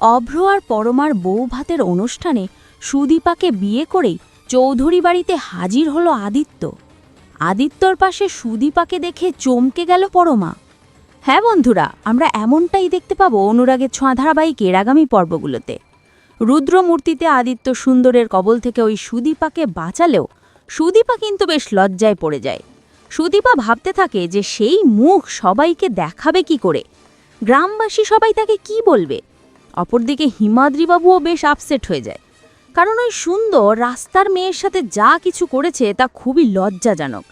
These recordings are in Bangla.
অভ্র আর পরমার বউ ভাতের অনুষ্ঠানে সুদীপাকে বিয়ে করেই চৌধুরী বাড়িতে হাজির হলো আদিত্য। আদিত্যর পাশে সুদীপাকে দেখে চমকে গেল পরমা। হ্যাঁ বন্ধুরা, আমরা এমনটাই দেখতে পাবো অনুরাগের ছোঁয়া ধারাবাহিকের আগামী পর্বগুলোতে। রুদ্রমূর্তিতে আদিত্য সুন্দরের কবল থেকে ওই সুদীপাকে বাঁচালেও সুদীপা কিন্তু বেশ লজ্জায় পড়ে যায়। সুদীপা ভাবতে থাকে যে সেই মুখ সবাইকে দেখাবে কি করে, গ্রামবাসী সবাই তাকে কি বলবে। অপরদিকে হিমাদ্রিবাবুও বেশ আপসেট হয়ে যায়, কারণ ওই সুন্দর রাস্তার মেয়ের সাথে যা কিছু করেছে তা খুবই লজ্জাজনক।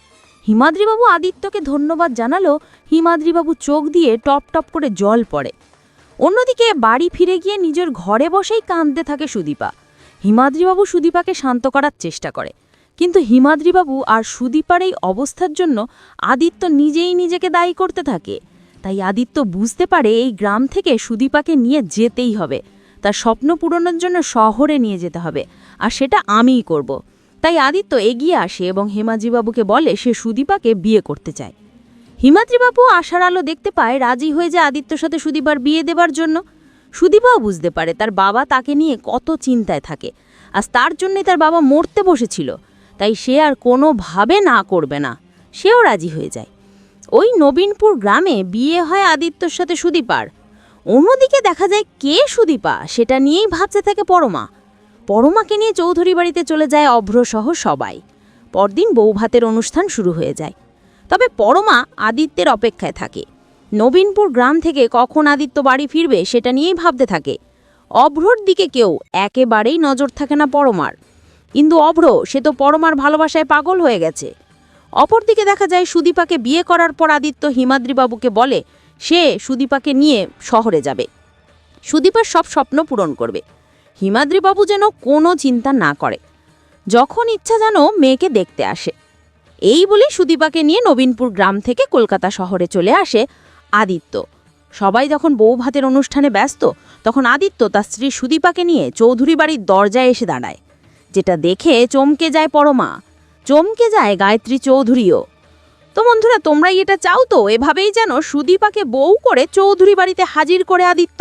হিমাদ্রিবাবু আদিত্যকে ধন্যবাদ জানালো, হিমাদ্রিবাবু চোখ দিয়ে টপ টপ করে জল পড়ে। অন্যদিকে বাড়ি ফিরে গিয়ে নিজের ঘরে বসেই কাঁদতে থাকে সুদীপা। হিমাদ্রিবাবু সুদীপাকে শান্ত করার চেষ্টা করে, কিন্তু হিমাদ্রিবাবু আর সুদীপার এই অবস্থার জন্য আদিত্য নিজেই নিজেকে দায়ী করতে থাকে। তাই আদিত্য বুঝতে পারে এই গ্রাম থেকে সুদীপাকে নিয়ে যেতেই হবে, তার স্বপ্ন পূরণের জন্য শহরে নিয়ে যেতে হবে, আর সেটা আমিই করব। তাই আদিত্য এগিয়ে আসে এবং হিমাদ্রিবাবুকে বলে সে সুদীপাকে বিয়ে করতে চায়। হিমাদ্রিবাবু আশার আলো দেখতে পায়, রাজি হয়ে যায় আদিত্যর সাথে সুদীপার বিয়ে দেবার জন্য। সুদীপাও বুঝতে পারে তার বাবা তাকে নিয়ে কত চিন্তায় থাকে, আর তার জন্যই তার বাবা মরতে বসেছিল। তাই সে আর কোনোভাবে না করবে না, সেও রাজি হয়ে যায়। ওই নবীনপুর গ্রামে বিয়ে হয় আদিত্যর সাথে সুদীপার। অন্যদিকে দেখা যায় কে সুদীপা সেটা নিয়েই ভাবতে থাকে পরমা। পরমাকে নিয়ে চৌধুরী বাড়িতে চলে যায় অভ্রসহ সবাই। পরদিন বৌভাতের অনুষ্ঠান শুরু হয়ে যায়। তবে পরমা আদিত্যের অপেক্ষায় থাকে। নবীনপুর গ্রাম থেকে কখন আদিত্য বাড়ি ফিরবে সেটা নিয়েই ভাবতে থাকে। অভ্রর দিকে কেউ একেবারেই নজর থাকে না পরমার, কিন্তু অভ্র সে তো পরমার ভালোবাসায় পাগল হয়ে গেছে। অপরদিকে দেখা যায় সুদীপাকে বিয়ে করার পর আদিত্য হিমাদ্রিবাবুকে বলে সে সুদীপাকে নিয়ে শহরে যাবে, সুদীপার সব স্বপ্ন পূরণ করবে। হিমাদ্রিবাবু যেন কোনো চিন্তা না করে, যখন ইচ্ছা যেন মেয়েকে দেখতে আসে। এই বলে সুদীপাকে নিয়ে নবীনপুর গ্রাম থেকে কলকাতা শহরে চলে আসে আদিত্য। সবাই যখন বৌভাতের অনুষ্ঠানে ব্যস্ত, তখন আদিত্য তার স্ত্রী সুদীপাকে নিয়ে চৌধুরী বাড়ির দরজায় এসে দাঁড়ায়, যেটা দেখে চমকে যায় পরমা, চমকে যায় গায়ত্রী চৌধুরীও। তো বন্ধুরা, তোমরাই এটা চাও তো এভাবেই যেন সুদীপাকে বউ করে চৌধুরী বাড়িতে হাজির করে আদিত্য?